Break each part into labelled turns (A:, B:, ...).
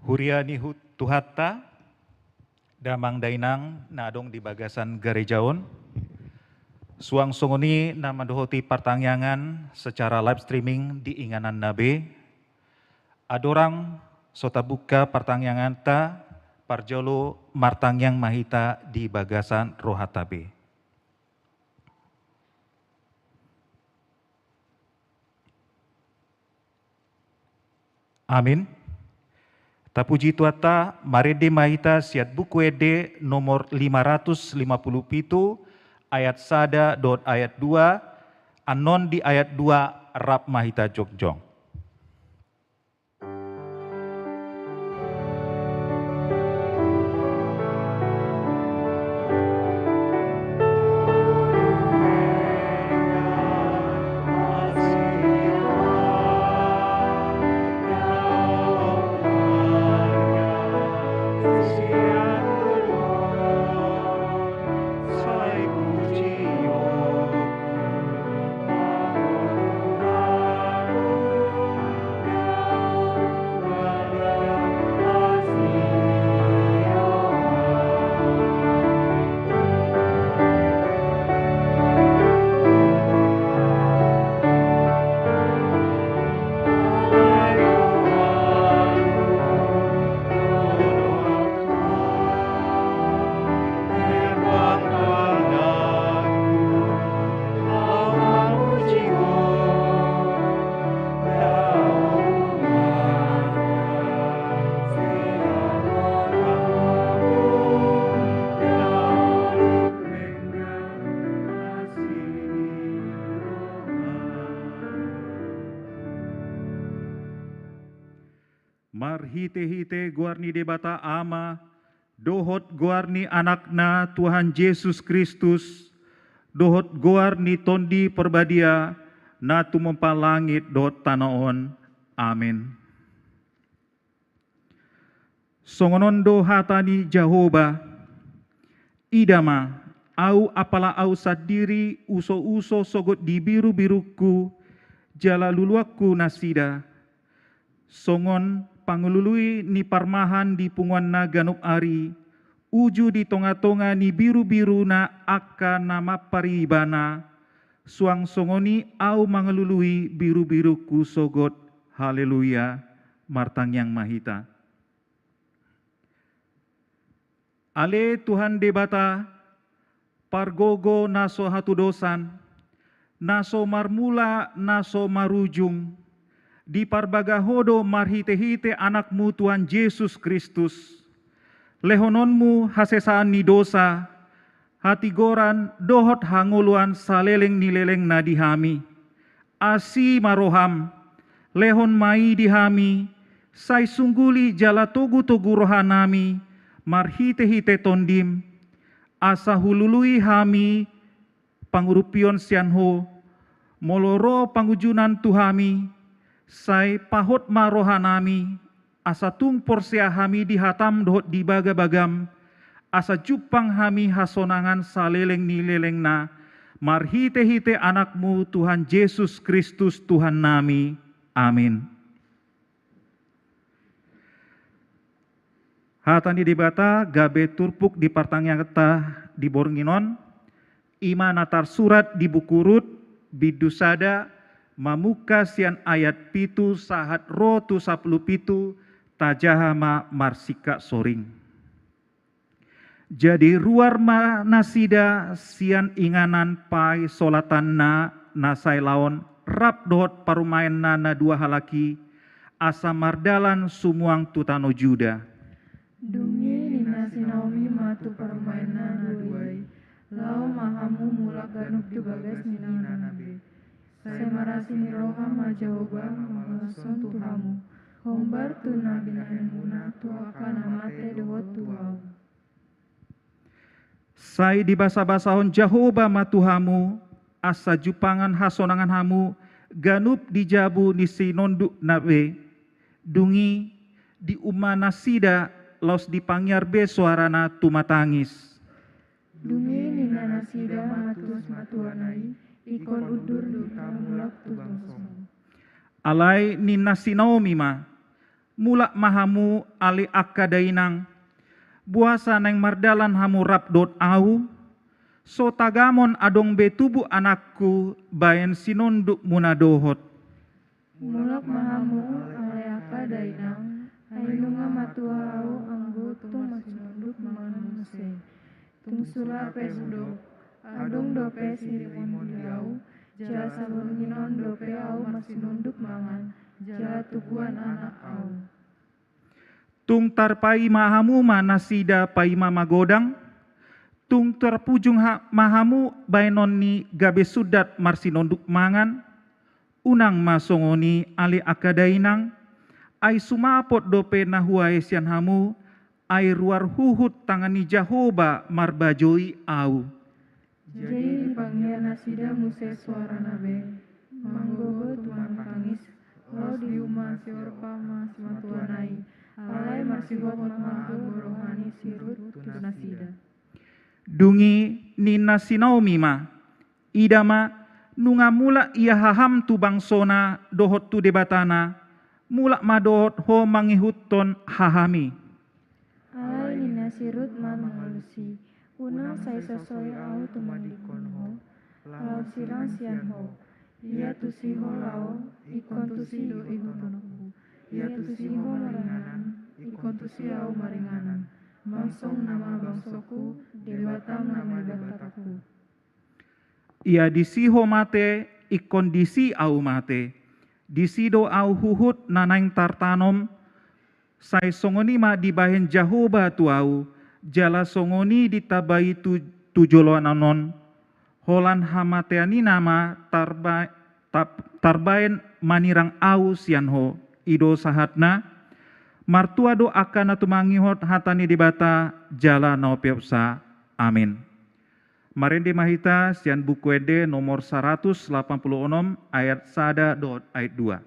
A: Huria ni tuhatta damang dainang nadong di bagasan gerejaon. Suang songoni na mandohoti pertanyaan secara live streaming di inganan nabe. Adorang sota buka pertanyaan ta parjolo martangyang mahita di bagasan rohatabe. Amin. Tapuji tuata marede mahita siat buku ede nomor 557 ayat sada dot ayat 2 anon di ayat 2 rap mahita jogjong. Marhite-hite guarni debata ama, dohot guarni anakna Tuhan Yesus Kristus, dohot guarni tondi perbadia, na tumempa langit dot tanaon. Amin. Songonondo hatani Jehovah, idama, au apala au sadiri uso-uso sogot di biru-biruku, jala luluakku nasida, songon pangulului ni parmahan di punguan na ganuk ari, uju di tonga-tonga ni biru-biru na akka nama paribana, suang songoni au mangelului biru-biruku sogot, haleluya, martang yang mahita. Ale Tuhan debata, pargogo naso hatu dosan, naso marmula naso marujung, di parbagahodo marhite-hite anakmu Tuhan Yesus Kristus. Lehononmu hasesaan ni dosa, hati goran dohot hanguluan saleleng nileleng na dihami. Asi maroham, lehon mai dihami, sai sungguli jala togu-togu rohanami, marhite-hite tondim, asa hulului hami, pangurupion sianho, moloro pangujunan tuhami, sai pahot marohanami, asa tungpor sia hami dihatam dohot di baga-bagam, asa jupang hami hasonangan saleleng ni leleng na, marhite-hite anakmu Tuhan Yesus Kristus Tuhan nami. Amin. Hatani dibata gabe turpuk di pertanyaan kita di Bornginon, ima natar surat di buku Rut, bidusada, mamuka sian ayat pitu sahat rotu 10 pitu tajahama marsika soring. Jadi ruar nasida sian inganan pai solatan na nasai laon rap dohot parumain na dua halaki asa mardalan sumuang tutano Juda.
B: Dungi nina sinaomi matu parumain na duai lau mahamu mulak ganuk di bagas nina nabi. Saya marasini roham Jehovah mengalason Tuhamu. Hombar tu nabi muna tu akan amate dohot tuau.
A: Sai di basa-basahon Jehovah matuhamu, asa jupangan hasonangan hamu, ganup dijabu di sinonduk nabe, dungi di umana sida los dipangyar be suarana tumatangis.
B: Dungi nina nasida matus matuanai, ikon udur di tamulak tu bangsa.
A: Alai nina Naomi ma, mulak mahamu ali akadainang, buasa neng mardalan hamu rabdot au, so tagamon adong betubu anakku bayan sinonduk munadohot.
B: Mulak mahamu aleaka dainang, ainunga matua au anggo tung masinunduk manuse. Tung sura pesdo, adong dope sirimon diau, jala sabunginon dope au masinunduk mangan, jala tubuan anak au.
A: Tung tarpai mahamu manasida paima magodang, tung terpujung mahamu bainonni gabe sudat marsinonduk mangan, unang masongoni ali akadainang, ai sumapot dope nahuae sian hamu, ai ruar huhut tangani Jahoba marbajoi au.
B: Jadi dipanggil nasida muse suara nabe, manggogo tuman tangis, lau diuma siorpa mas matuanai, alai masihot mama agorohani sirut tu nasida.
A: Dungi nina sinaomi ma, idama nunga mula ia haham tu bangsona dohot tu debatana, mula madohot ho mangihutton hahami.
B: Alai nina sirut man mangalusi, una sai sosoi au tumandikon ho, lau sirang sian ho, ia tusiho lau, ikon tusiho ihutonoku, ia tusiho maringanan, ikon tusi au maringanan, bangsong nama bangsoku, debatam nama debataku.
A: Ia disiho mate, ikon disi au mate, disido au huhut nanaing tartanom, sai songoni ma dibahen Jahoba tu au, jala songoni ditabai tujolonanon, holan hamateani nama tarbaen manirang au sianho, ido sahatna, martua do akan atumangihot hatani dibata jala naopiopsa. Amin. Marende mahita sian buku ede nomor 186 ayat 1 ayat 2.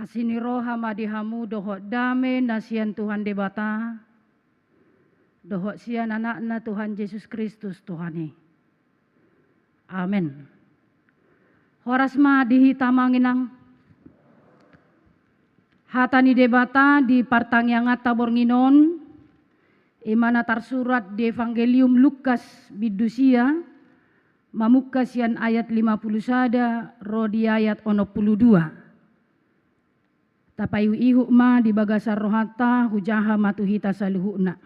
C: Asini roha madihamu dohot dame nasian Tuhan debata, dohot sian anakna Tuhan Yesus Kristus Tuhani. Amin. Horasma dihitamanginang hatani debata di partangyangat tabor nginon, imana tarsurat di Evangelium Lukas bidusia, mamuka sian ayat 50 sada, rodi ayat 62. Tapayu ihu ma di bagasar rohata hujaha matuhita saluhuna.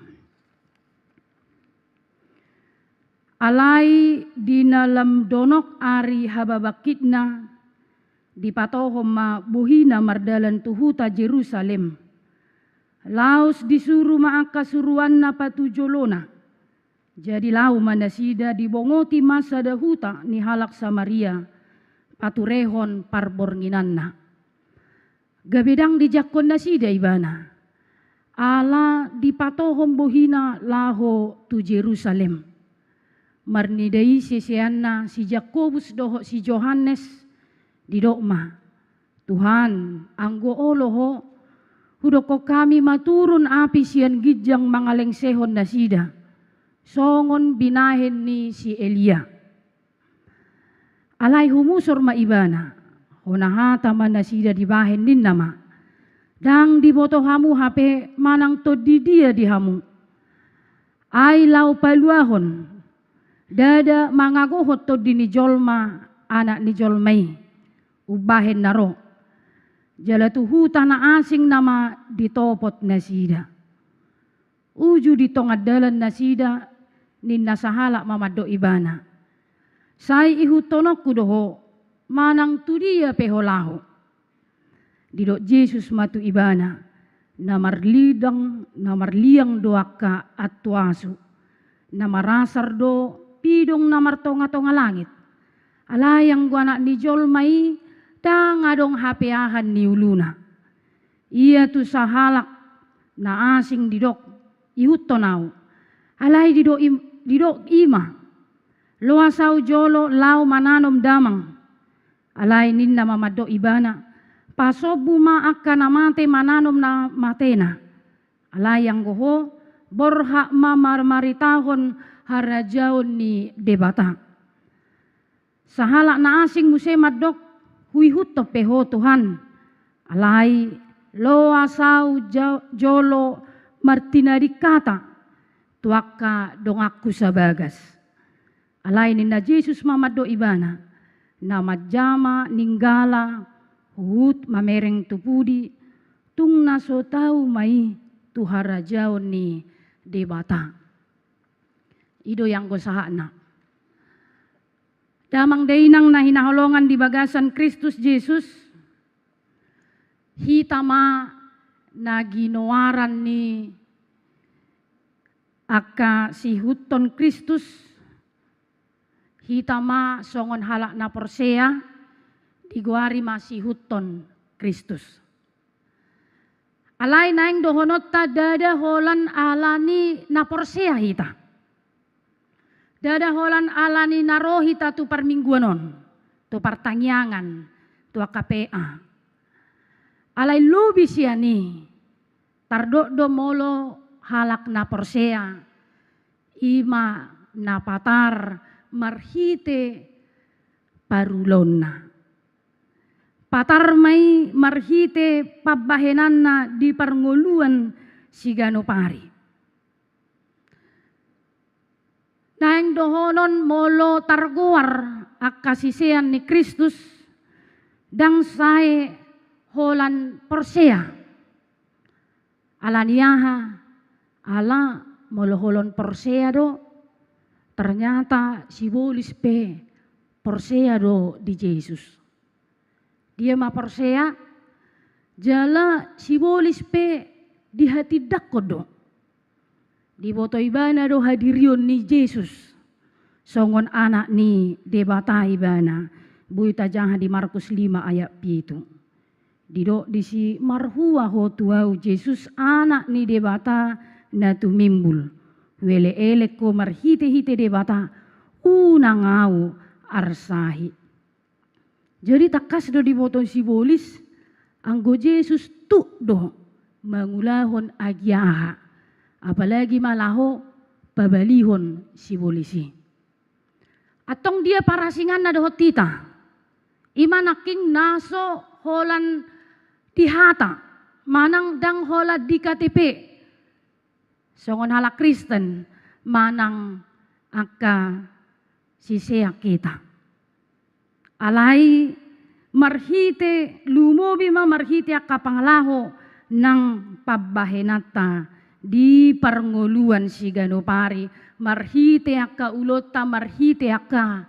C: Alai di dalam donok ari hababakitna di patohom ma buhina mardalan tuhuta Jerusalem. Laos disuruh maaka suruan na patujolona. Jadi lau manasida dibongoti masa dahuta ni halak Samaria paturehon parbornginanna. Gabedang di jakon nasida ibana. ala dipatohom bohina laho tu Jerusalem. Marnidai sesianna si Jakobus doho si Johannes di dokma. Tuhan anggo oloho hudoko kami maturun api sian gijang mangaleng sehon nasida. Songon binahen ni si Elia. Alai humusor maibana. Honahata man nasida dibahen din nama. Dang diboto hamu hape manang todi dia di hamu. Ai lau paluahon. Dada mangagohot todi ni jolma anak ni jolmai. Ubahen naro. Jala tuhu tanah asing nama ditopot nasida. Uju ditongadalan nasida ninna sahala mamado ibana. Sai ihutonok kudoho manang tudia peholaho. Didok Yesus matu ibana namar liang doaka atuasu. Namarasar do pidong namar tonga-tonga langit. Alayang guanak ni jolmai tangadong hapeahan ni uluna. Ia tu sahalak na asing didok ihutonau. Alay didok ima. Loasau jolo lau mananom damang. Alay ninna mamado ibana. Pasobu maaka namate mananom na matena. Alay yang goho borha mamarmaritahon harajaon ni debata. Sahalak na asing musemadok huihuto peho Tuhan. Alay loasau jolo martinarikata. Tuaka dongaku sabagas. Alay ninna Jesus mamado ibana. Nama jama ninggala hut mamereng tupudi tung naso tau mai tuharajaon ni debata. Ido yang ko sahana. Damang dainang na hinaholongan di bagasan Kristus Jesus. Hitama na ginoaran ni aka si huton Kristus. Hitama songon halak na porsea. Iguari masih huton Kristus. Alay naing dohonot ta dada holan alani na porsea hita. Dada holan alani na rohita tu parmingguanon. Tu partangyangan. Tu KPA. Alay lubi siya ni. Tardok molo halak na porsea. Ima na patar marhite parulonna. Patar may marhite pabahenan na di parnguluan si Ganopari. Naing dohonon molo targuar akasisian ni Kristus dang sae holan porsea. Alaniyaha ala molo holon porsea do ternyata si bolis pe porsea do di Yesus. Dia ma porsea jala sibolis pe di hati dakodo. Di boto ibana do hadirion ni Yesus. Songon anak ni debata ibana. Buita jangan di Markus 5 ayat 7. Dido di si marhua ho tuau Yesus anak ni debata na tumimbul. Wele elek ko marhite-hite debata unangau arsahi. Jadi takas do diboto sibolis anggo Yesus tu do mangulahon agyaha. Apalagi malaho babalihon sibolisi. Atong dia parasingan na dohot tita. Imanaking naso holan dihata. Manang dang hola di KTP. Songon hala Kristen manang aka siseak kita. Alay marhite lumobi ma marhite aka pangalaho ng pabahenata di parnguluan si Ganopari marhite aka ulota marhite aka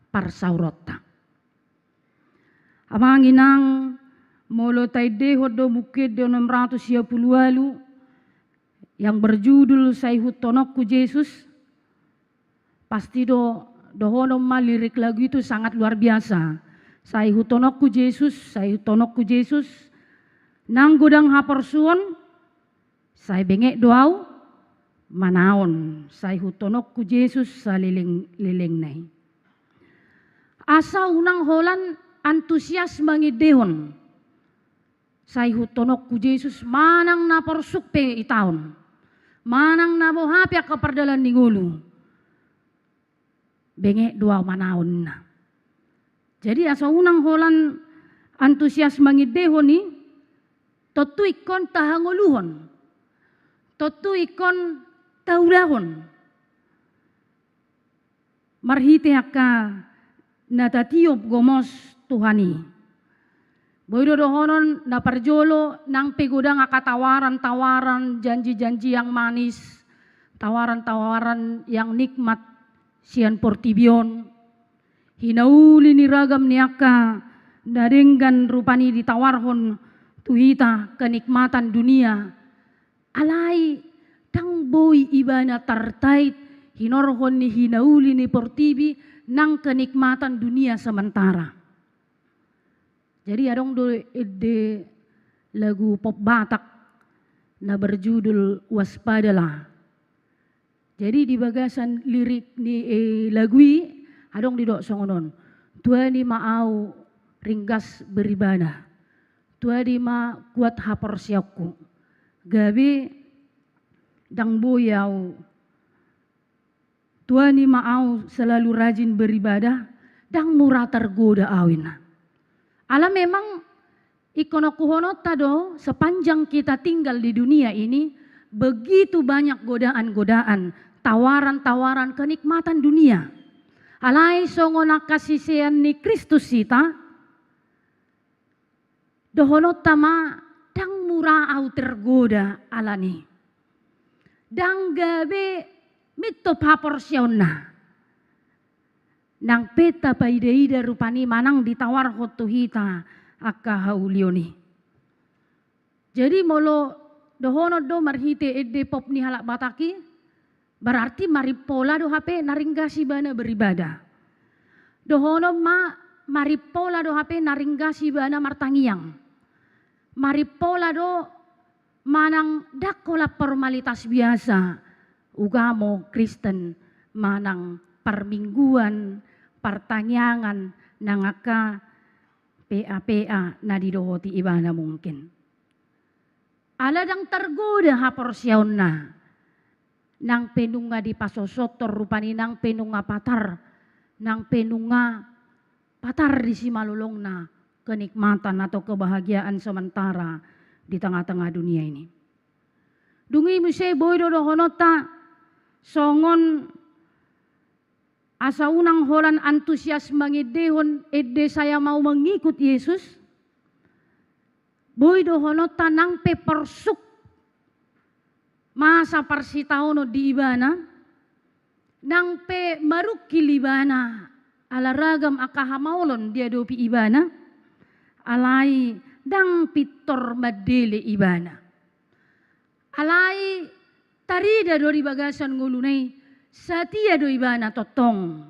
C: parsaurota. Amangin ang molo tay dehod do bukid do 628 yang berjudul Sayhutonokku Yesus. Pasti dohonom lirik lagu itu sangat luar biasa. Sayhutonokku Yesus, Sayhutonokku Yesus. Nang gudang haporsuon Sai bengek doau manaon, sai hutonok ku Yesus sa liling nai. Asa unang holan antusias mangidehon. Sai hutonok ku Yesus manang na porsuk pe itaon. Manang na bohapi kapardalan ni ngulu. Bengek doau manaon na. Jadi asa unang holan antusias mangidehon ni totu ikon tahanguluhon. Totu ikon taulahon. Marhite akka natatiop gomos Tuhani. Boydo dohonon na parjolo nang pegodang tawaran-tawaran, janji-janji yang manis, tawaran-tawaran yang nikmat, sian portibion. Hinauli ni ragam niaka nadenggan rupani ditawarhon tuhita kenikmatan dunia. Alai tang boy ibana tartait hinorhon ni hinauli ni portibi nang kenikmatan dunia sementara. Jadi adong de lagu pop Batak na berjudul Waspadalah. Jadi di bagasan lirik ni lagui adong di dok songonon. Tuani maau ringgas beribana. Tuani ma kuat hapor siakku. Gabi dang boyau. Tuani maau selalu rajin beribadah. Dang murah tergoda awina. Ala memang ikonokuhonot tado sepanjang kita tinggal di dunia ini begitu banyak godaan-godaan, tawaran-tawaran kenikmatan dunia. Alai songona kasisian ni Kristus sita, dohonot tama dang murah au tergoda alani. Dang gabe mitop hapor siona. Nang peta paideida rupani manang ditawar hotuhita akka haulioni. Jadi molo dohonot do marhite ede pop ni halak bataki, berarti maripola do HP naringgasi bana beribadah. Dohono maripola do HP naringgasi bana martangiang. Maripola do manang dakola formalitas biasa. Ugamo Kristen manang permingguan, pertanyangan nangaka PA na didohoti ibana mungkin. Aladang tergoda hapor siaon na. Nang penunga di pasosotor rupani nang penunga patar. Nang penunga patar di simalulong na kenikmatan atau kebahagiaan sementara di tengah-tengah dunia ini. Dungi musai boydo dohonota songon asa unang holan antusias mangidehon ede saya mau mengikut Yesus. Boy dohonota nang pepersuk masa parsitaono di ibana. Nang pe marukil ibana ala ragam akahamaulon dia dopi ibana. Alai dang pitor madele ibana. Alai tarida do di bagasan ngulunay. Satia do ibana totong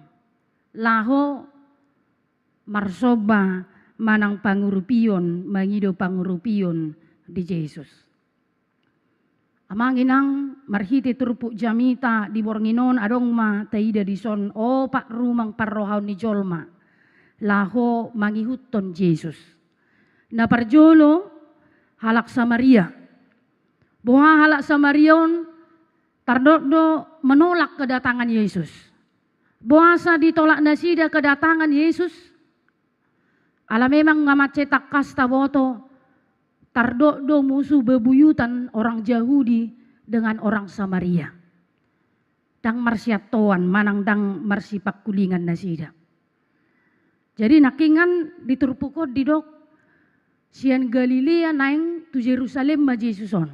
C: laho marsoba manang pangurupion mangido pangurupion di Yesus. Amang inang marhiti turpuk jamita di bornginon adong ma taida di son o pak rumang parrohaw ni jolma laho mangihuton Yesus. Na parjolo halak Samaria. Buha halak Samarion tardodo menolak kedatangan Yesus. Buasa ditolak nasida kedatangan Yesus. Ala memang ngamacetak kasta boto. Tardodo musuh bebuyutan orang Yahudi dengan orang Samaria. Dang marsiatoan manang dang marsipak kulingan nasida. Jadi nakingan diturpukot didok sian Galilea naing tu Jerusalem ma Jesuson.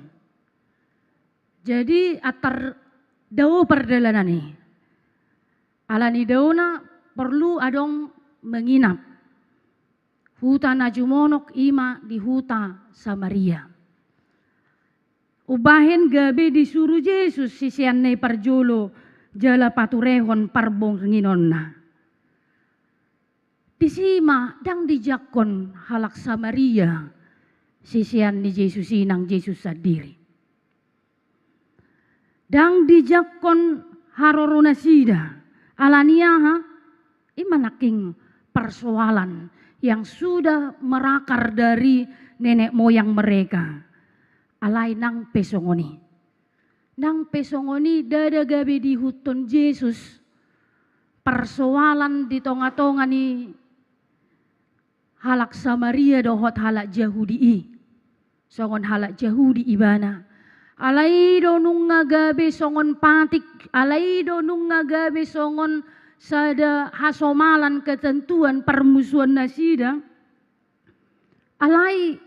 C: Jadi atar dao perdalanan ni. Alani dao na perlu adong menginap. Huta najumonok ima di huta Samaria. Ubahin gabi disuruh Yesus sisian ne parjolo jala paturehon parbong nginon na. Disima dang dijakon halak Samaria sisian ni Yesus inang Yesus sadiri. Dang dijakon harorona sida alaniaha imanaking persoalan yang sudah merakar dari nenek moyang mereka. Alai nang pesongoni. Nang pesongoni dada gabe di huton Yesus. Persoalan di tonga-tonga ni halak Samaria dohot halak Yahudi i. Songon halak Yahudi ibana. Alai do nung ngagabe songon patik. Alai do nung ngagabe songon sada hasomalan ketentuan permusuhan nasida. Alai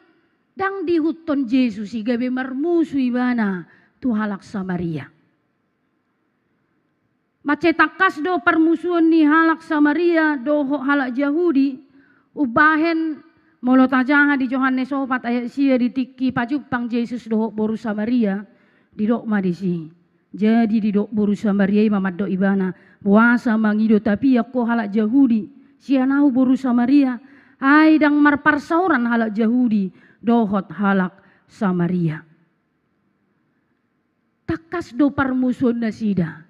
C: dang di huton Yesus i gabe mermusu ibana tu halak Samaria. Macetakas do permusuhan ni halak Samaria do halak Yahudi ubahen molo tajaha di Yohanes 4 ayat sia ditiki pajupang Yesus do boru Samaria di dok madisi. Jadi di dok boru Samaria mamad do ibana puasa mangido tapi ako halak Yahudi sia nahu boru Samaria ai dang marparsauran halak Yahudi dohot halak Samaria. Takas do permusuhan nasida.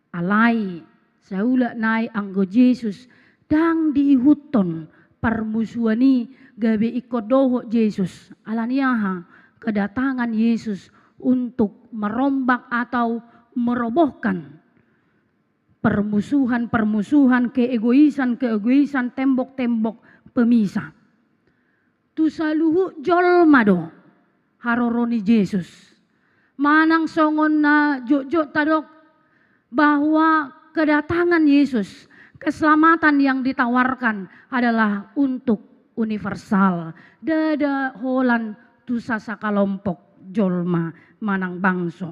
C: Alai saula nai anggo Yesus dang diihuton permusuhani gabe ikut doho Yesus. Alaniaha kedatangan Yesus untuk merombak atau merobohkan permusuhan-permusuhan, keegoisan-keegoisan, tembok-tembok pemisah. Tusaluhu jolmado haroroni Yesus. Manang songon na jok-jok tadok bahwa kedatangan Yesus, keselamatan yang ditawarkan adalah untuk universal. Dada holan tusa sakalompok jolma manang bangso.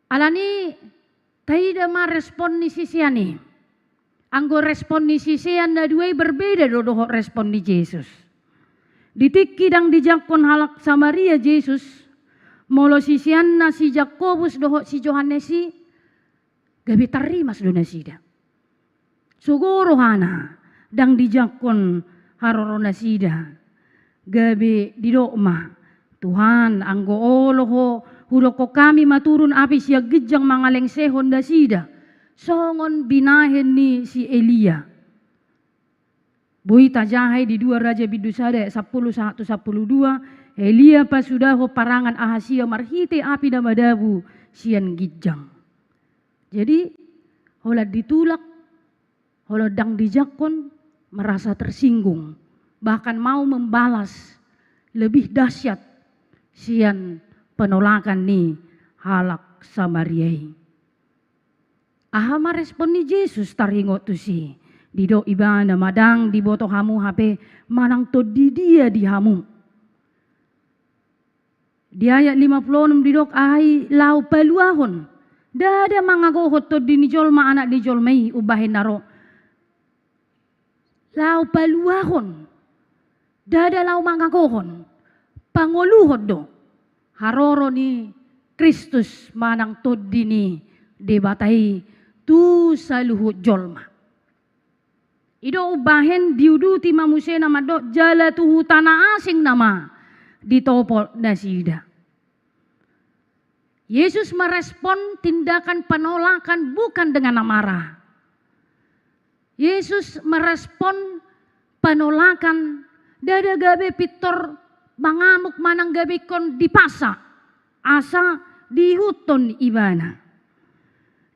C: Alani taida ma respon ni sisiani. Anggo respon ni sisian na duai berbeda dodo respon di Yesus. Ditiki dang dijakon halak Samaria Yesus. Molo sisian na si Jakobus doho si Yohanes si gabi tarima sedona sida. Sugoro hana dang dijakon harorona sida. Gabi didokma Tuhan anggo oloho hudoko kami maturun api sia gejang mangaleng sehon da sida. Songon binahen ni si Elia. Bui tajahay di 2 Raja Bidusada 10:1-12. Elia pasudaho parangan Ahasia marhite api damadabu sian gijang. Jadi hola ditulak, hola dang dijakon merasa tersinggung. Bahkan mau membalas lebih dahsyat sian penolakan ni halak Samariai. Ahama respon ni Yesus taringot tu si. Dido ibana madang diboto hamu hape manang to di dia di hamu. Di ayat 56 didok ai lau paluahon. Dada mangagohot to di nijolma anak dijolmai ubahin naro. Lau paluahon. Dada lau mangagohon. Pangoluhot do. Haroro ni Kristus manang to di ni debatai tu saluhut jolma. Ido ubahen diuduti mamusia nama do jala tuhu tanah asing nama ditopo nasida. Yesus merespon tindakan penolakan bukan dengan amarah. Yesus merespon penolakan dada gabe pitor mangamuk manang gabe kon dipasa asa dihuton ibana.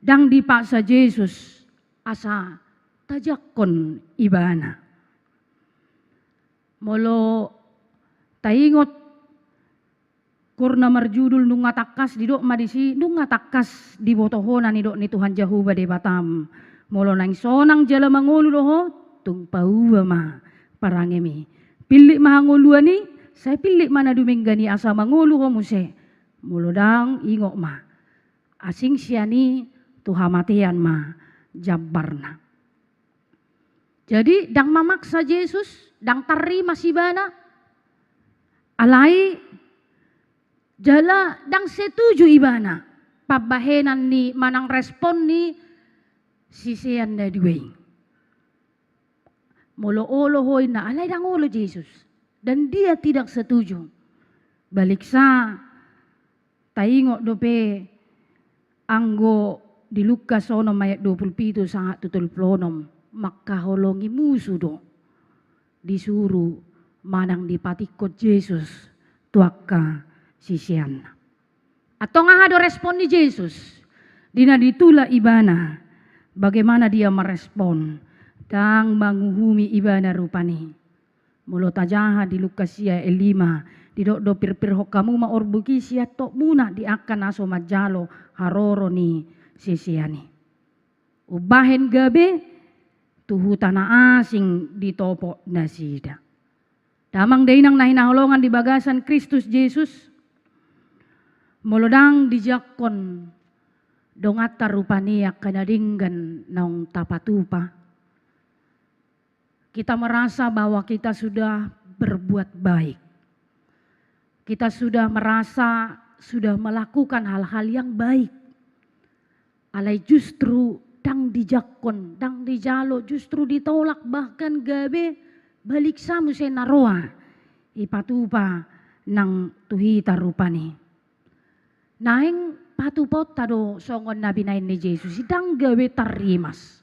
C: Dang dipaksa Yesus asa tajakon ibana. Molo taingot kurna marjudul nunga takas di dok madisi nunga takas di botohona ni dok ni Tuhan Jehovah de Batam. Molo nang sonang jala mangulu doho tung pauwa ma parangemi. Pilik mahangulu ni saya pilik mana duminggani asa mangulu ho muse. Molo dang ingok ma. Asing siani tuhamatian ma jabarna. Jadi dang mamaksa Yesus, dang tarima sibana, alai jala dang setuju ibana, pabahenan ni manang respon ni sisian na duway. Molo-olo hoy na alay dang olo Yesus, dan dia tidak setuju. Balik sa taingo dope anggo di Lukas ono ayat 27 sangat tutul plonom makaholongi musuh do disuruh manang dipatikot Yesus tuaka sisian. Atau ngahado respon ni Yesus dina ditula ibana bagaimana dia merespon dan menguhumi ibana rupani. Mulo tajaha di Lukas ya 5 didok do pirho kamu ma orbuki sia tok muna di akan aso majalo haroro ni sisiani. Ubahen gabe tuhu tanah asing ditopo nasida. Damang dainang nahinahulongan di bagasan Kristus Yesus. Molodang dijakon dongata rupania kanadinggan naung tapatupa. Kita merasa bahwa kita sudah berbuat baik. Kita sudah merasa sudah melakukan hal-hal yang baik. Alai justru dang dijakon, dang dijalo justru ditolak bahkan gabe balik samu senaroa ipatupa nang tuhita rupani. Naing patupot tado songon nabi nain ni Yesus dang gawe tarimas.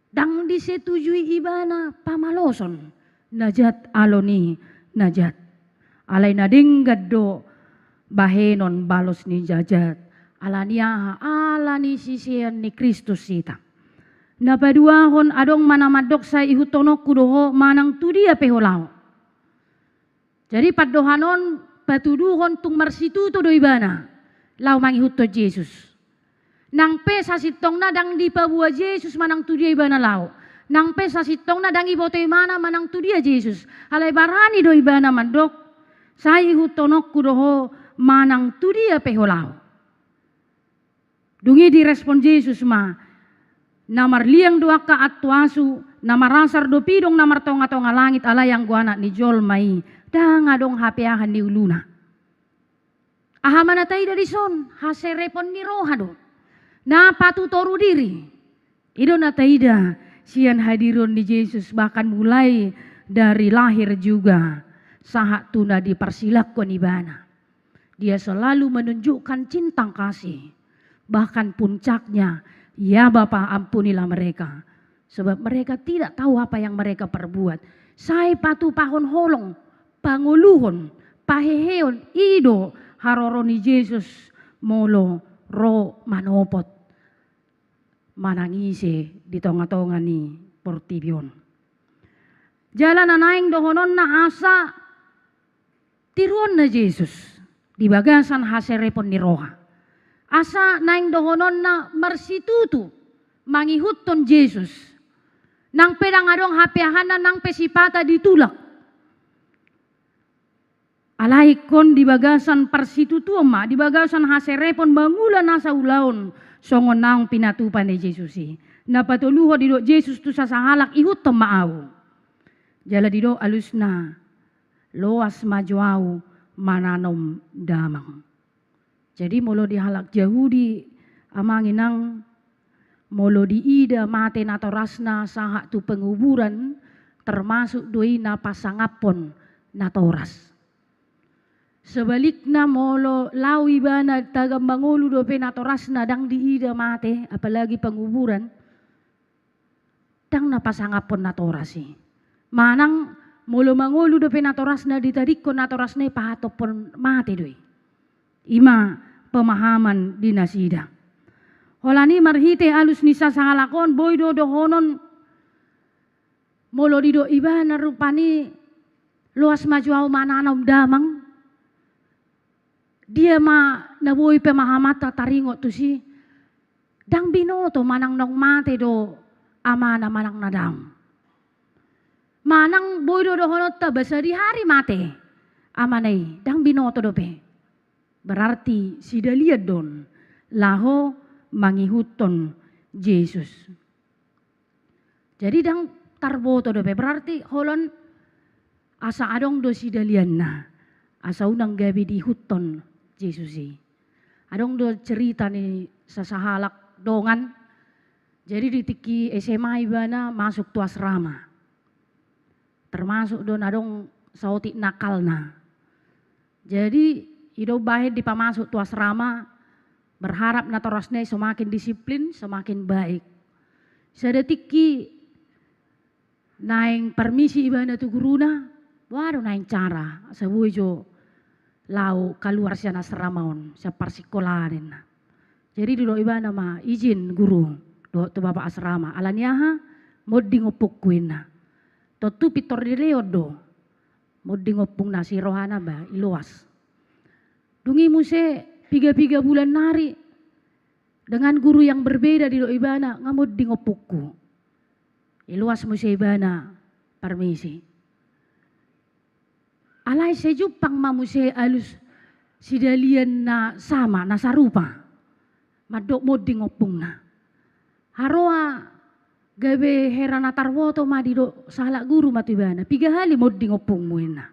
C: Dang disetujui ibana pamaloson najat aloni najat. Alai nadinggad do bahenon balos ni jajat. Alaniaha alani sisian ni Kristus sita. Napaduahon adong manamadok sa ihutonok kudoho manang tudia peholao. Jadi padohanon patuduhon tung marsituto do ibana. Lau mangihuto Yesus. Nang pesa sitong na dang dipabuah Yesus manang tudia ibana lau. Nang pesa sitong na dang iboto imana manang tudia Yesus. Alay barani do ibana mandok. Sa ihutonok kudoho manang tudia peholao. Dungi direspon Yesus ma. Namar liang dua ka atuasu, namar rasar do pidong namar tonga-tonga langit ala yang guana ni jol mai, dang adong hapeahan ni uluna. Ahamana taida di son, haserepon ni roha do. Na patu toru diri. Ido na taida sian hadiron di Yesus bahkan mulai dari lahir juga. Sahat tuna dipersilakkan ibana. Dia selalu menunjukkan cinta kasih. Bahkan puncaknya, ya Bapa ampunilah mereka. Sebab mereka tidak tahu apa yang mereka perbuat. Saya patu pahon holong, panguluhon, paheheon, ido, haroroni Yesus, molo, ro, manopot. Manangise di tonga-tonga ni portibion. Jalan anaing dohonon na asa, tiruan na Yesus. Di bagasan haserepon ni roha. Asa naing dohonon na marsitutu mangihuton Yesus. Nang pedang adong hapeahanan nang pesipata ditulak. Alai kon di bagasan parsitutu ma di bagasan haserepon bangulan nasa ulaon songon naong pinatupan ni Yesusi. Napatuluho dido Yesus tu sasahalak ihutom maaw. Jala dido alus na loas majuaw mananom damang. Jadi molo dihalak Yahudi amanginang molo diida mate nato rasna sahak tu penguburan termasuk doi na pasangapon natoras. Sebaliknya molo lawi bana tagam mangulu dope natorasna dang diida mate apalagi penguburan dang napasangapon natorasi. Manang molo mangulu dope natorasna ditadikko natorasna pahatopon mate doi. Ima pemahaman dinasida. Holani marhite alus nisa sahalakon boydo dohonon molo dido ibana rupani luas majuau mananom damang. Dia ma naboy pemahamata taringo tu si dang binoto manang nong mate do amana manang nadam. Manang boydo dohonot ta basa di hari mate amanay dang binoto dope. Berarti sida lihat don laho mangihuton Yesus. Jadi dang tarboto dope berarti holon asa adong do sida lian na asa unang gabi dihuton Yesusi. Adong do cerita ni sasahalak dongan. Jadi ditiki SMA ibana masuk tu asrama. Termasuk don adong sauti nakal na. Jadi ido bahid di pamasuk tu asrama, berharap na torasne semakin disiplin, semakin baik. Sedetiki naing permisi ibana tu guruna, waduh naing cara, sebujo lau keluar siya asramaon, siya parsikolarin. Jadi dulu ibana ma izin guru, do tu bapak asrama, alaniaha moding opukkuin na. Totu pitor dileo do, moding opung na si rohana ba, iluas. Dungi muse 3 bulan nari, dengan guru yang berbeda di do ibana, ngamoding opukku. Iluas muse ibana, permisi. Alay sejupang mamuse alus sidalian na sama, na sarupa. Madok moding opung na. Haroa gabe herana tarwoto madido salah guru matu ibana. 3 hali moding opung muina.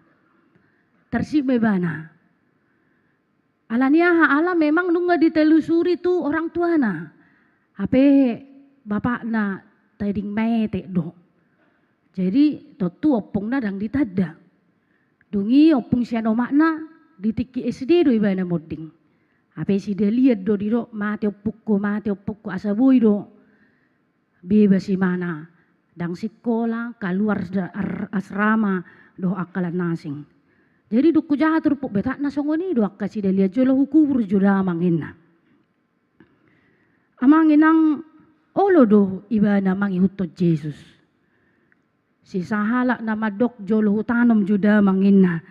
C: Tersib ibana. Alaniaha ala memang nunga ditelusuri tu orang tuana. Ape bapak na tading mete do. Jadi totu opung na dang ditada. Dungi opung siano makna ditiki SD do ibana moding. Ape si dia lihat do diro mate opukku asabui do. Bebas si mana dang sekolah keluar asrama do akalan nasing. Jadi duku jahat rupuk betak na songoni do akka si dia lihat jolo hukur joda mangina. Amanginang olo do ibana mangihutot Jesus. Si sahala na madok jolo hutanom joda mangina.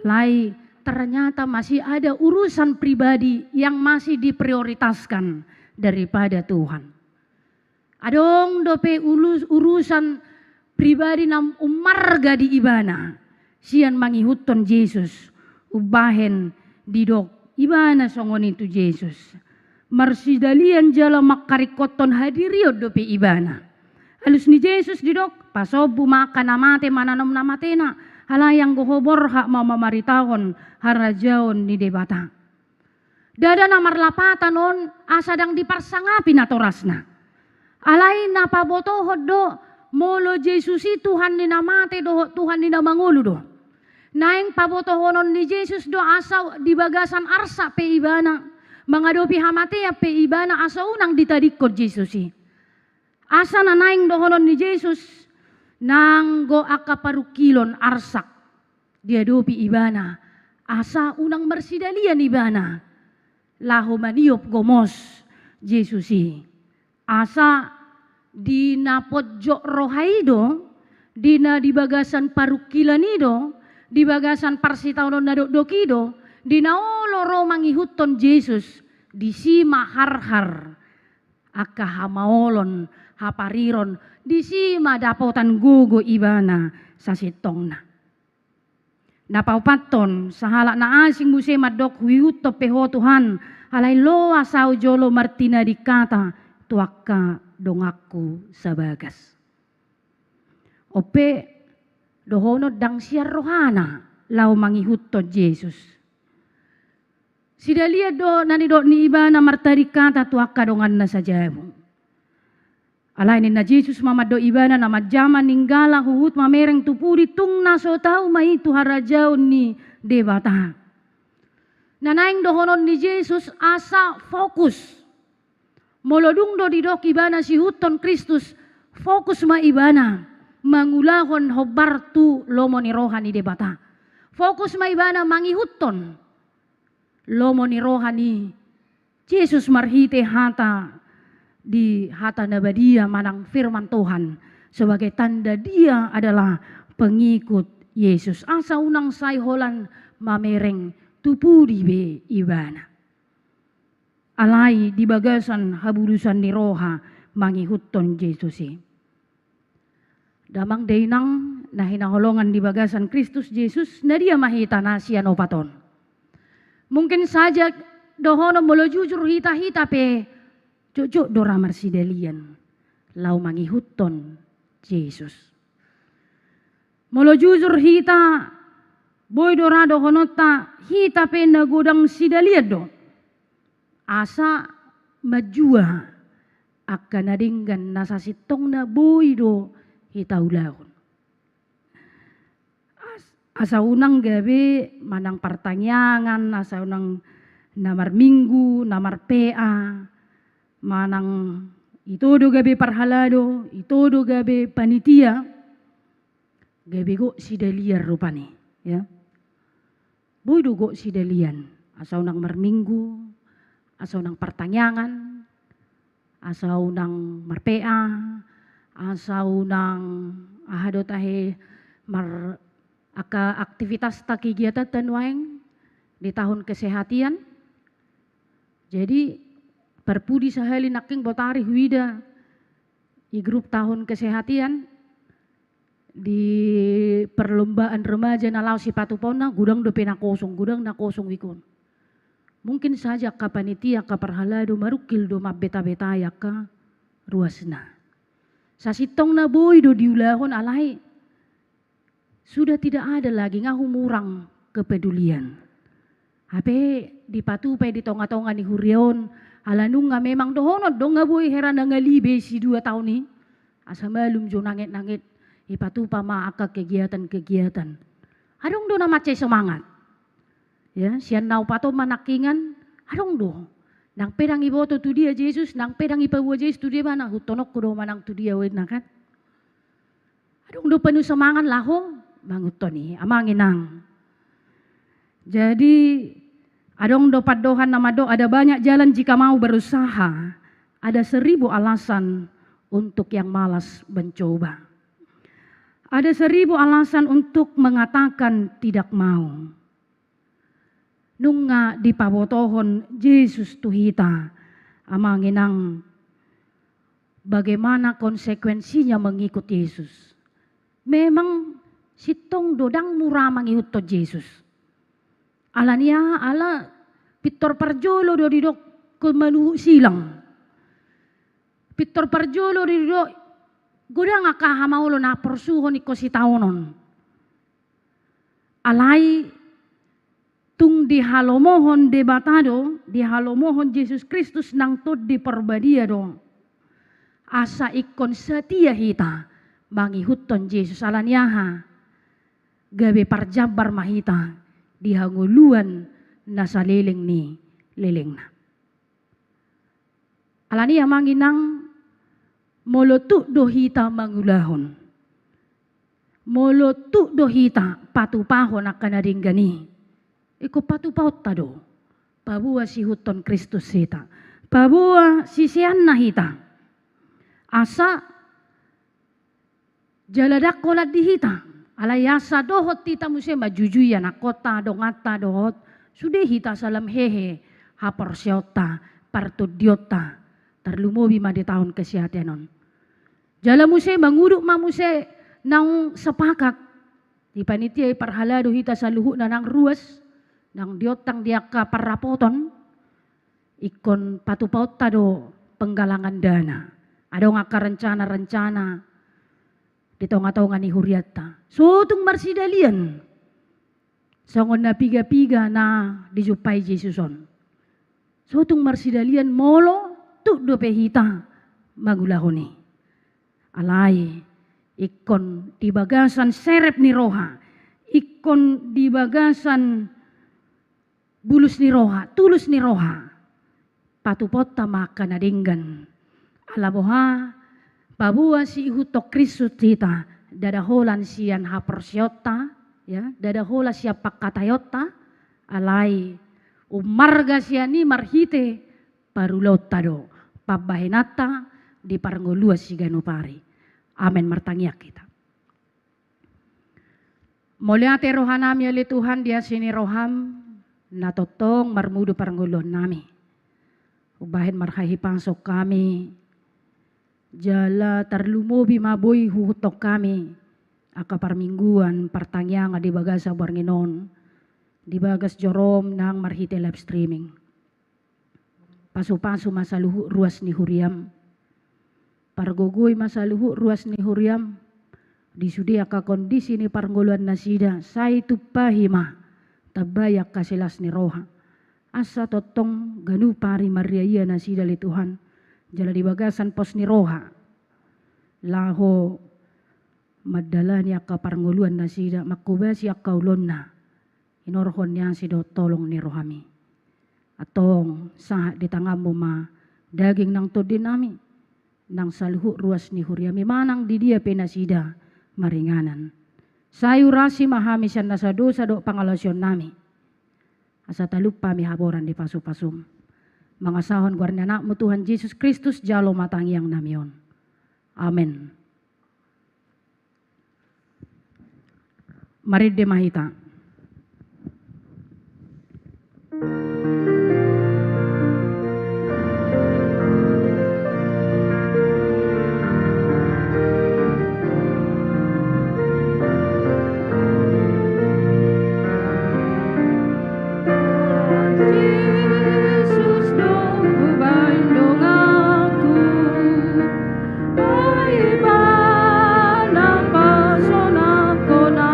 C: Alai ternyata masih ada urusan pribadi yang masih diprioritaskan daripada Tuhan. Adong dope urusan pribadi nam umarga di ibana. Sian mangihuton Yesus. Ubahen didok ibana songon itu Yesus. Marsidalian jala makarikoton hadiriot dope ibana. Halus ni Yesus didok pasobu makan namate mananam namatena. Halayang gohobor hak mamaritahon harajaon ni debata. Dada namar lapatan on asadang diparsangapi na torasna. Alai napaboto do molo Yesus Tuhan ni namate do Tuhan ni namangulu do. Naing paboto honon ni Yesus do asa di bagasan arsa pe ibana. Mangadopi hamatea pe ibana asa unang ditadikot Yesus. Asa na naing do honon ni Yesus nanggo akaparukilon arsak diadopi ibana asa unang marsidalian ibana laho maniop gomos Jesusi asa dina pojok rohaido dina di bagasan parukilan ido di bagasan parsitaunon nadok-dokido dina olo ro mangihuton Jesus di sima harhar aka hamaolon hapariron di sima dapotan gugu ibana sa sitongna. Napaupaton sahala na asing muse madok huyuto peho Tuhan halay loa sao jolo martina dikata tuaka dongaku sabagas. Ope dohono dang siar rohana lau mangihuto Jesus. Sidalia do nanido ni ibana martarikata tuaka dongan na sajabu. Alainin na Jesus mamado ibana na madjaman ninggala huhut mamereng tupuri tung naso tau maitu harajaon ni debata. Nanaing dohonon ni Jesus asa fokus. Molodung do didok ibana si huton Kristus fokus ma ibana mangulahon hobar tu lomo ni rohani debata. Fokus ma ibana mangihuton lomo ni rohani Jesus marhite hata di hata nabadia manang firman Tuhan sebagai tanda dia adalah pengikut Yesus. Asa unang sayholan mamereng tupudi be ibana. Alai di bagasan habudusan ni roha mangihuton Yesusi. Damang dainang na hinaholongan di bagasan Kristus Yesus na dia mahita na siya nopaton. Mungkin saja dohono molo jujur hita-hita pe Cocok dora marsidalian lau mangihuton Yesus. Molo jujur hita boy dorado honota hita pe nagodang sidalian do. Asa majua akan nadinggan nasa sitong na boy do hita ulahon. asa unang gabi manang pertanyaan, asa unang namar minggu, namar PA, manang itodo gabi parhalado, itodo gabi panitia, gabi go sidalian rupane, ya. Boydo go sidalian, asa unang marminggu, asa unang pertanyaan, asa unang marPA, asa unang ahado tahe mar aka aktivitas ta kegiatan tanwaeng di tahun kesehatan. Jadi perpudi sahali naking botari huida i grup tahun kesehatan di perlombaan remaja nalau si patupona gudang do pena kosong, gudang na kosong wikon. Mungkin saja ka panitia ka parhalado marukil do mabeta-beta ya ka ruasna. Sasitong na boy do diulahon alai. Sudah tidak ada lagi ngahumurang kepedulian. Hape di patupai di tonga-tonga ni hurion alanung nga memang dohonot dong nga boy heran nga libe si 2 tahun ni. Asa malum jo nangit-nangit ipatupa maaka kegiatan-kegiatan. Adong do na macay semangat. Ya, siyan nau pato manakingan, adong do. Nang pedang iboto tu dia Jesus, nang pedang ipawa Jesus tu dia mana hutonok ko do manang tu dia wed na kan. Adong do penuh semangat laho mangutoni amanginang. Jadi adong do padohan nama do ada banyak jalan jika mau berusaha. Ada 1000 alasan untuk yang malas mencoba. Ada 1000 alasan untuk mengatakan tidak mau. Nunga di pabotohon Yesus tuhita amanginang bagaimana konsekuensinya mengikut Yesus. Memang sitong dodang murah mengikut Yesus. Alania ala pitor parjolo do didok kemanuh silang. Pitor parjolo didok godang akahamaulo na porsuhon iko si taonon. Alai tung di halomohon debatado, di halomohon Yesus Kristus nang tod di perbadia do. Asa ikon setia hita mangihuton Yesus alaniaha. Gabe parjabar mahita di hanguluan na sa leleng ni leleng na. Alania manginang molotu dohita mangulahon. Molotu dohita patupahon akan adinggani. Iko patupahot tado. Pabuwa si huton Kristus hita. Pabuwa si siyan na hita. Asa jaladak kolat dihita. Alayasa dohot tita musia majujuyan akota dongata dohot. Sudah hita salam hehe haporsyota partudiota. Terlumobi ma di tahun kesehatanon. Jala muse manguduk ma muse nang sepakat. Di panitia parhalado hita sa luhuk na nang ruas. Nang diotang dia ka parapoton. Ikon patupaut tado penggalangan dana. Ada ngaka rencana-rencana. Di tonga-tonga ni huriata. So tung marsidalian. Songon na piga-piga na dijupai Jesuson. So tung marsidalian molo. Tuk do pehita magulahoni. Alai ikon di bagasan serep ni roha. Ikon di bagasan bulus ni roha, tulus ni roha. Patupota maka nadinggan. Alaboha pabuwa si ihutok Kristus kita. Dadaholan siyan hapersyota, ya, dadahola siya pakatayota. Alai umarga siya ni marhite parulotado. Pabahinata di parangoluas si ganupari. Amen martangyak kita. Muliate rohanami ali Tuhan dia sini roham natotong marmudu parangoluan nami. Ubahin marhahi pangsok kami. Jala terlumobi maboy huhutok kami. Aka parmingguan pertanyaan di bagasa bornginon. Di bagas jorom nang marhite live streaming. Pasu-pasu masaluhu ruas ni huriam. Pargogoy masaluhu ruas ni huriam. Disudia ka kondisi ni parngoluan nasida. Sa itu pahima. Tabayak kasilas ni roha. Asa totong ganu pari mariaya nasida li Tuhan. Jala di bagasan pos ni roha. Laho Madalani akka parnguluan na sida makubasi akka ulon na. Inorhon niya si do tolong ni rohami. Atong sa di tangam mo ma daging nang todin nami. Nang salhu ruas ni huriami manang di dia penasida maringanan. Sayurasi mahami siya na sa do pangalasyon nami. Asa talupa mi haboran di pasupasum. Mga sahon guarnya anak mo Tuhan Yesus Kristus jalo matangiang namion. Amen. Mari de mahita.
B: Yesus dong bandung aku, bagaimana pesona kona,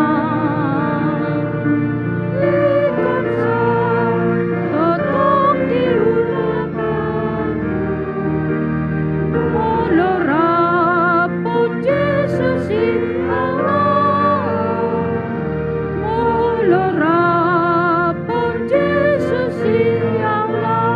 B: ikan sang totok diulapkan, molorapun Yesus Allah, molorapun Yesus Allah.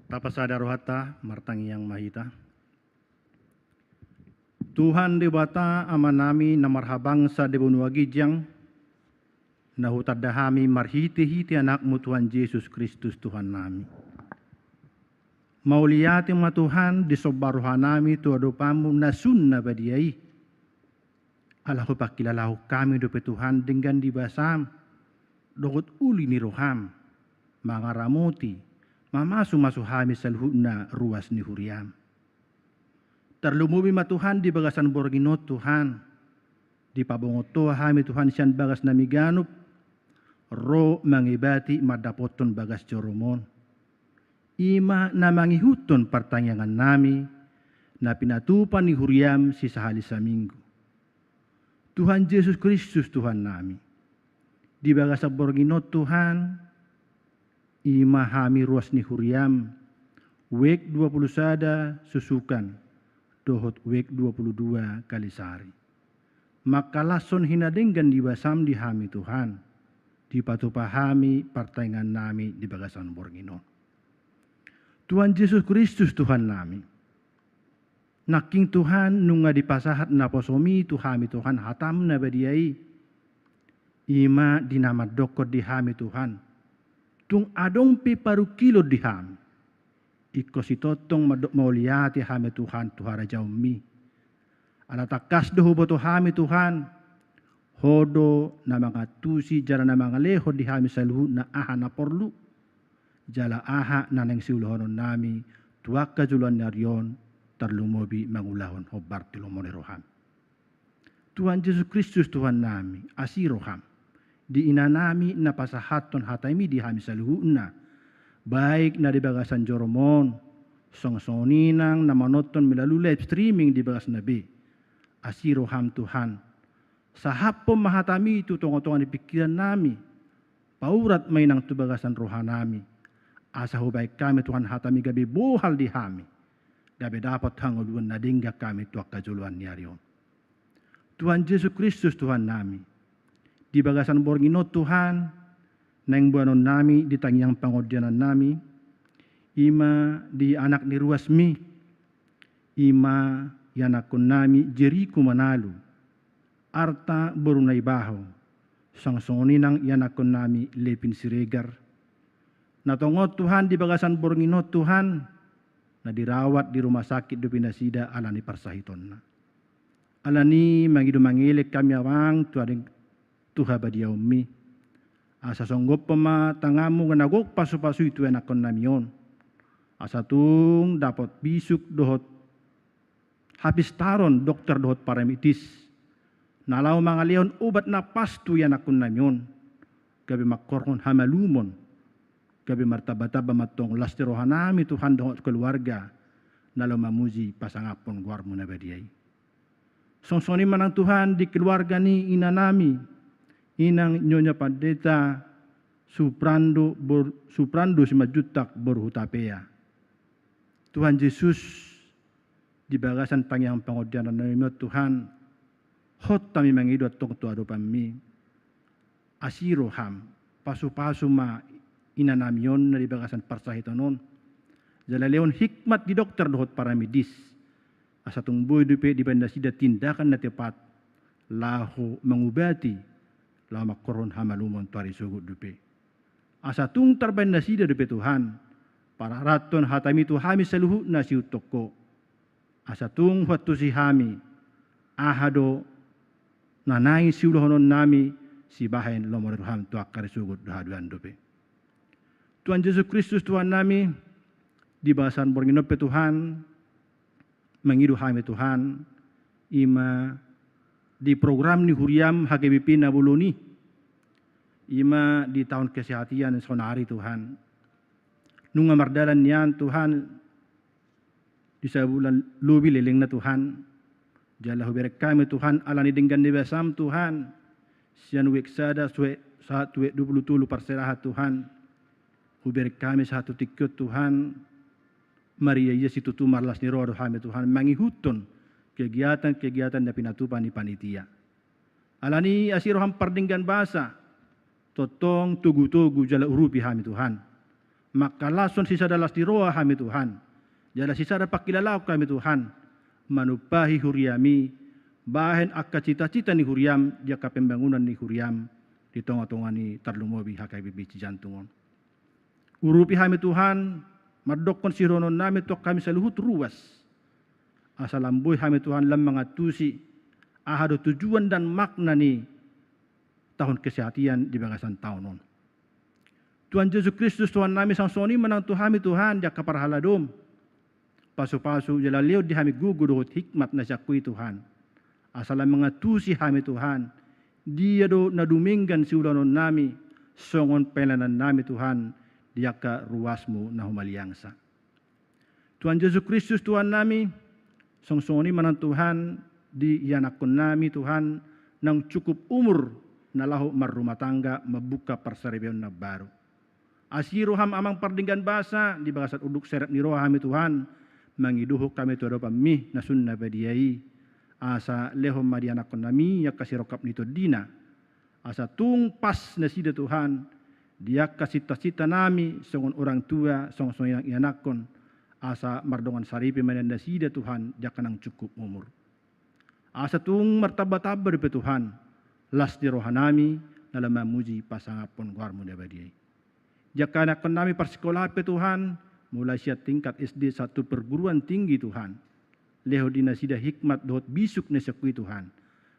D: Tapasada rohata martangi yang mahita. Tuhan debata amanami na marhabang sa debunwa gijang na hutadahami marhiti-hiti anakmu Tuhan Yesus Kristus Tuhan nami. Mauliyati ma Tuhan disobaruhanami tuadopamu na sunna badiai. Alahu pakilalahu kami dope Tuhan dengan dibasam dogot uli ni roham mangaramuti mamasu-masu hami salhuna ruas ni huriam. Terlumubi ma Tuhan di bagasan borginot Tuhan. Di pabongoto hami Tuhan siyan bagas namiganup. Ro mangibati madapoton bagas joromon. Ima na mangihuton pertanyaan nami. Na pinatupan ni huriam si sahali sa minggu. Tuhan Yesus Kristus Tuhan nami. Di bagasan borginot Tuhan. Ima hami ruas ni huriam, wek 20 sada susukan, dohot wek 22 kali sehari. Maka lason hinadenggan dibasam di hami Tuhan, dipatupahami pertanyaan nami di bagasan borgino. Tuhan Yesus Kristus Tuhan nami. Naking Tuhan nunga dipasahat naposomi tuhami Tuhan hatam na badiai. Ima dinamad dokot di hami Tuhan. Tung adong pi paru kilo di ham. Iko si totong mauliati hami Tuhan tuhara jaumi. Ala takas doho boto hami Tuhan. Hodo na mga tusi jara na mga leho di hami saluhu na aha na porlu. Jala aha na nang siuluhonon nami. Tuwak kajuluan naryon. Tarlumobi mangulahon ho Bartolomeo roham. Tuhan Yesus Kristus Tuhan nami. Asiroham. Di inanami na pasahaton hataymi di hami saluhuna. Baik na di bagasan joromon. Song-songinang na manoton melalui live streaming di bagas nabi. Asiroham Tuhan. Sa hapon mahatami itu tongotongan di pikiran nami. Paurat may nang tubagasan roha nami. Asa hubay kami Tuhan hatami gabi buhal di hami. Gabi dapat hanguluan na dingga kami tuak kajuluan niaryon. Tuhan Yesus Kristus Tuhan nami. Di bagasan borgino Tuhan, nang buanon nami, di tangyang pangodyanan nami, ima di anak ni Ruasmi, ima yanakon nami, Jericho Manalu, arta borunay baho, sangsoni nang yanakon nami, Lepin Siregar. Natongot Tuhan di bagasan borgino Tuhan, na dirawat di rumah sakit do pinasida ala ni parsahiton na. Alani mangidu mangilek kami awang tuadeng Tuha badia umi. Asa songgop pema tangamu nganagok pasu-pasu itu enakon namion. Asa tung dapat bisuk dohot habis taron dokter dohot paramitis. Nalau mangalion obat napas tu enakon namion. Gabi makorhon hamalumon. Gabi martaba-taba matong lasti rohanami Tuhan dohot keluarga. Nalau mamuji pasangapon guarmu nabadiai. Songsoni manang Tuhan di keluarga ni inanami. Inang Nyonya Pendeta Suprando Simajutak Borhutapea. Tuhan Yesus di bagasan pangyang pangodian nami Tuhan hot kami mangidot tong tuado pami asiroham pasu-pasu ma inanamion na di bagasan parsahitonon jalaleon hikmat di dokter dohot paramedis asatong boy dupe di bandasida tindakan na tepat lahu mengubati lahu makoron hamalumon tuari sugut dupe asatung tarbandasida dupe Tuhan para raton hatami tu hami saluhu na siutoko asatung watu si hami ahado nanai siuluhonon nami si bahain lomorham tu akar sugut dahaduan dope. Tuhan Yesus Kristus Tuhan nami di bahasan bornginope Tuhan mengidu hami Tuhan ima di program ni huriam HGBP Nabuluni ima di tahun kesehatan sonari Tuhan nunga mardalan nian Tuhan di bulan lubi leleng na Tuhan jala huberek kami Tuhan alani dengan debasam Tuhan sian weksada suwe saat we 20 perserahat Tuhan huberek kami satu tikut Tuhan Maria Yesus itu marlas ni rodo kami Tuhan mangihutun kegiatan-kegiatan na pinatupan ni panitia alani asiroham pardinggan basa totong tugu-tugu jala urupi kami Tuhan makalason sisa dalas di roa kami Tuhan jala sisa dapat kilalau kami Tuhan manupahi huriami bahen akka cita-cita ni huriam jaka pembangunan ni huriam di tonga-tonga ni tarlumobi hakai bibici jantungon urupi kami Tuhan madokon sironon nami tok kami saluhut ruas asalamboy kami Tuhan lam mangatusi ahado tujuan dan makna ni tahun kesehatan di bagasan tahunon Tuhan Yesus Kristus Tuhan nami sangsoni menang Tuhami Tuhan jaka parhaladom pasu-pasu jala leo di hami gugu dohot hikmat na syakui Tuhan asalam mengatusi hami Tuhan dia do naduminggan si ulanon nami songon pelanan nami Tuhan diaka ruasmu na humaliangsa Tuhan Yesus Kristus Tuhan nami songsoni manang Tuhan di yanakon nami Tuhan nang cukup umur na lahu marrumah tangga mabuka persarebeon na baru asiroham amang pardinggan basa di bagasat uduk seret ni roha hami Tuhan mangiduhuk kami tuado pamih na sunna badiai asa lehom madianakon nami yak kasirokap nito dina asa tung pas na sida Tuhan dia kasita-cita nami songon orang tua song-song yang ianakon asa mardongan saripi mananda sida Tuhan jakanang cukup umur asa tung martaba-taba depe Tuhan las di rohanami dalam memuji pasangapon guarmu dabadiai jakanakon nami persekolah pe Tuhan mulai siat tingkat SD satu perguruan tinggi Tuhan. Leho di nasida hikmat dohot bisuk na sekui Tuhan.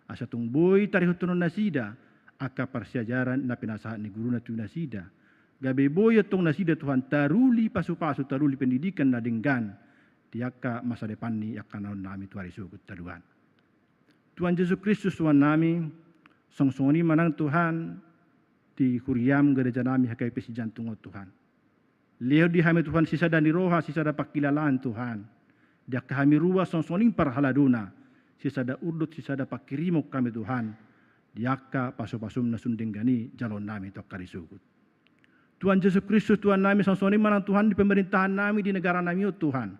D: Asa tung boy tarihutunon nasida aka persiajaran na pinasahan ni guru na tu nasida. Gabe boy tong nasida Tuhan taruli pasu-pasu taruli pendidikan na denggan. Diaka masa depan ni akan nami tuari sugut taduan. Tuhan Yesus Kristus Tuhan nami songsoni manang Tuhan di huriam gereja nami hakai pesi jantung Tuhan. Leo di hami Tuhan sisa dan di roha sisa da pakilalaan Tuhan. Dia kami ruas songsoning parhaladuna. Sisa da urdut sisa da pakirimo kami Tuhan. Diaka pasu-pasum nasunding gani jalon nami tok karisugut. Tuhan Yesus Kristus Tuhan nami songsoning manang Tuhan di pemerintahan nami di negara nami Tuhan.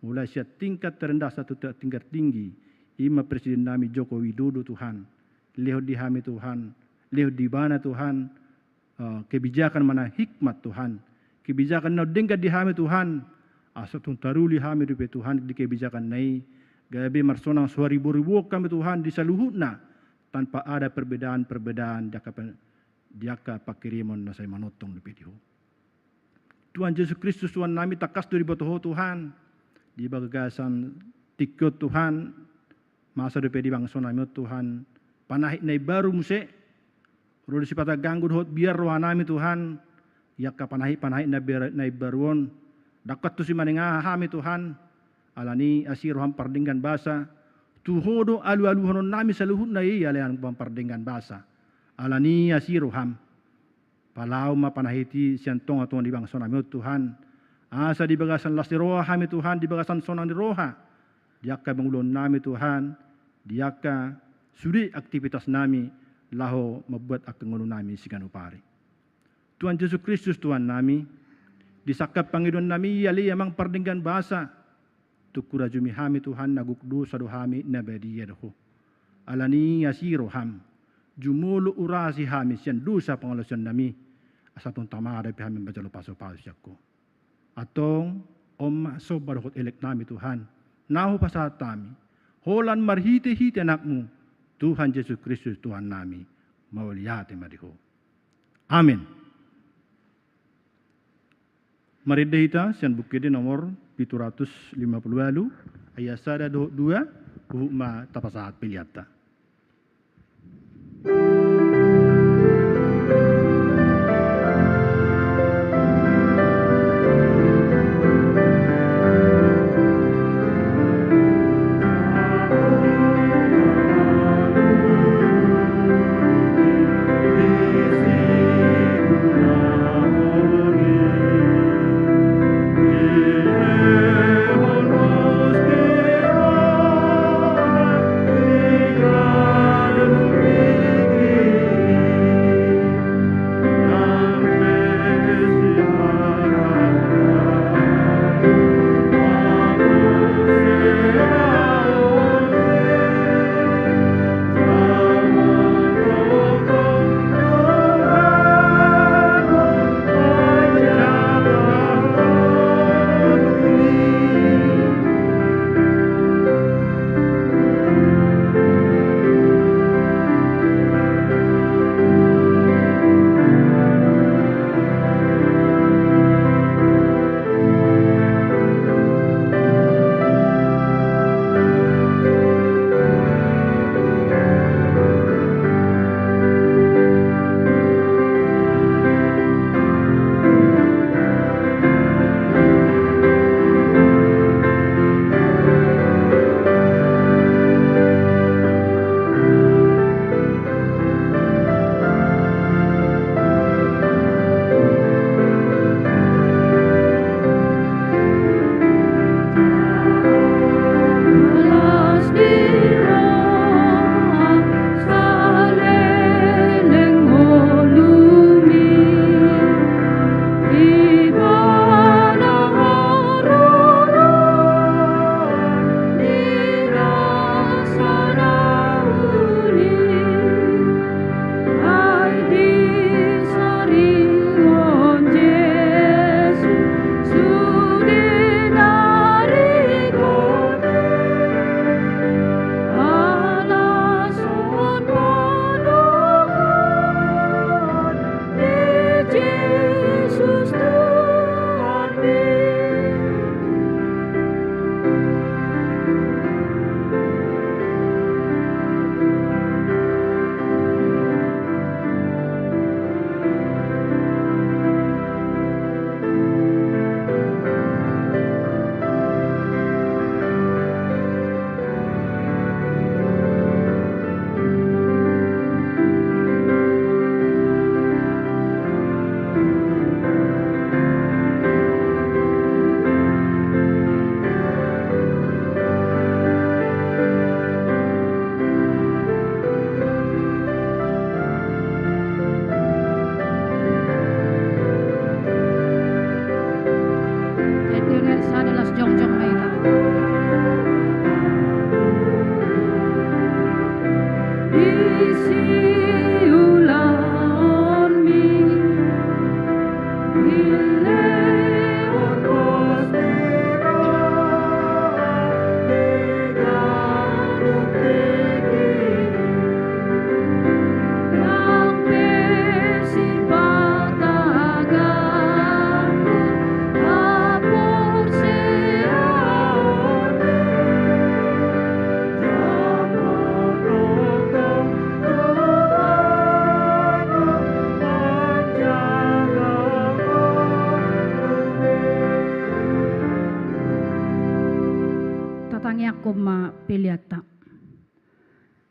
D: Mulai siat tingkat terendah satu tingkat tinggi. Ima Presiden nami Joko Widodo Tuhan. Leo di hami Tuhan. Leo di mana Tuhan. Kebijakan mana hikmat Tuhan. Kebijakan na dengga di hami Tuhan asatun taruli hami dupe Tuhan di kebijakan nai gabe marsonang suaribu-ribu kami Tuhan di saluhutna tanpa ada perbedaan-perbedaan diaka pakirimon na say manotong dupe diho Tuhan Yesus Kristus Tuhan nami takas dari botoho Tuhan di bagagasan tikot Tuhan Masa dope di bangsa nami Tuhan, panahit nai baru muse, roda sipata ganggu dohot biar rohanami Tuhan, yakka panahit nai baruon, dakat tu si maninga hami Tuhan, alani asir roham pardinggan basa, tuhodo alu-alu honon nami saluhut nai alean pardinggan basa, alani asir roham, palau ma panahiti siantong atong di bangsa nami Tuhan, asa di bagasan lasti roha hami Tuhan, di bagasan sonang di roha, diakka bangulon nami Tuhan, diakka suri aktivitas nami laho membuat akan nami sigan upari. Tuhan Yesus Kristus Tuhan nami, disakap Panginoon nami yali amang pardinggan basa, tukura jumi hami Tuhan naguk dosa do hami nabadi yadho. Alani yasiro ham, jumulu urasi hami sian dosa pangalasan nami, asatong tamara pihami bajalo paso-paso yakko. Atong om sobarhot elek nami Tuhan, naho pasat kami, holan marhite-hite anakmu, Tuhan Yesus Kristus Tuhan nami, mauliate mariho. Amin. Mari kita sian bukti nomor 750 ayat 1 2 hukma tapasaat piliata.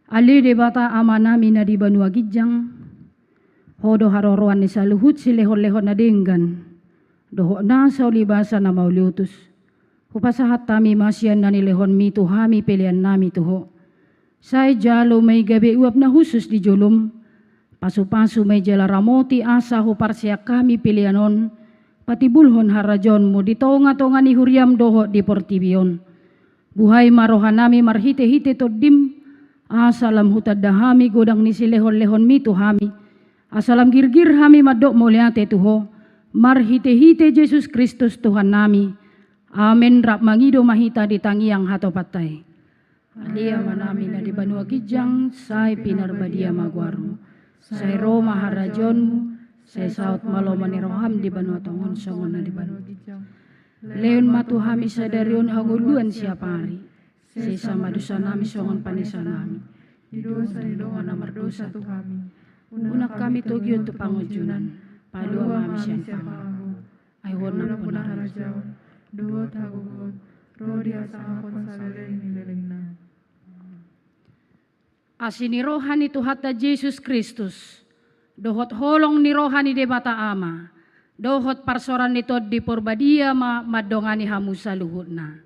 C: Ali de bata amanami na di banua gijang. Hodo haroroan ni saluhut si lehon-lehon na denggan. Doho na sa ulibasa na mauliutus. Hupasahat tami masyan na ni lehon mi tuhami pilihan nami tuho. Say jalo may gabi uap na husus di julum. Pasu-pasu may jala ramoti asa huparsiya kami pilihanon. Patibulhon harajon mo di tonga-tonga ni huriam doho di portibion. Buhay marohan nami marhite-hite todim. Asalam hutad dahami godang ni si lehon-lehon mi tuhami. Asalam girgir hami madok muliate tuho. Marhite-hite Jesus Kristus Tuhan nami. Amen rap mangido mahita di tangiang hato patay. Alia manami na di banua gijang, say pinarbadia magwaru. Say Roma harajonmu, say saut malo maniroham di banua tongon songon na di banua gijang. Leon matuhami sadarion haguluan siapari. Say sama dosa nami songon panisa nami.
B: Di dosa di dongan amar dosa tu kami.
C: Unak kami tugion tu pangujunan. Palua mami siyan pangaku. Aywon na punah
B: harajaon. Dohot hagugot. Rodi asang akon saleleng nileleng na.
C: Asini rohani Tuhata Jesus Kristus. Dohot holong ni rohani de bata ama. Dohot parsoran nito di porbadia madongani hamu sa luhut na.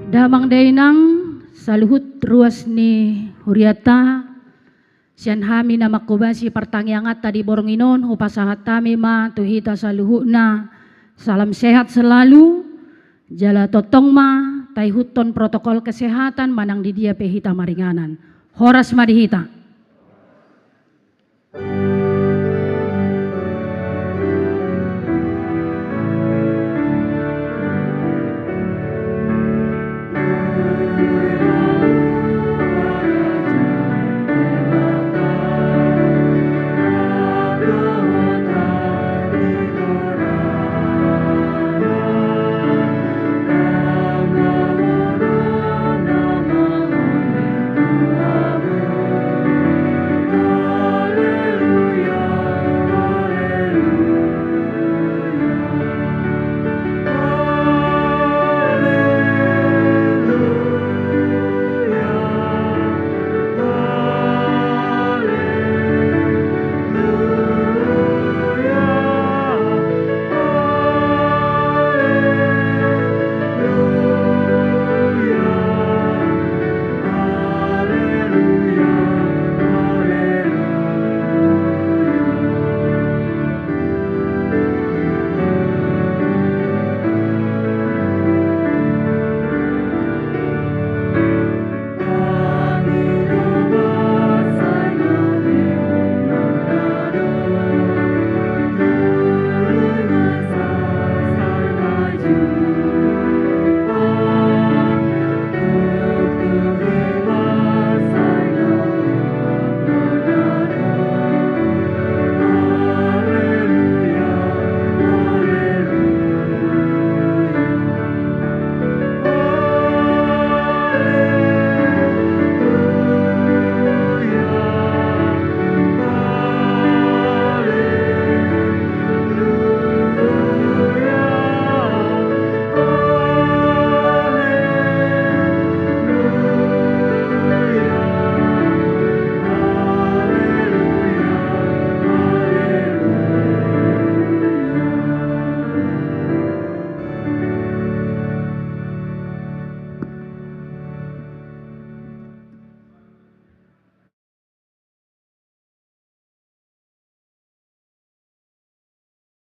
C: Damang dainang saluhut ruas ni huriata sian hami na makubasi partangyangat tadi boronginon hupasahat tami ma tuhita saluhut na salam sehat selalu jala totong ma taihuton protokol kesehatan manang di dia pehita maringanan horas madihita.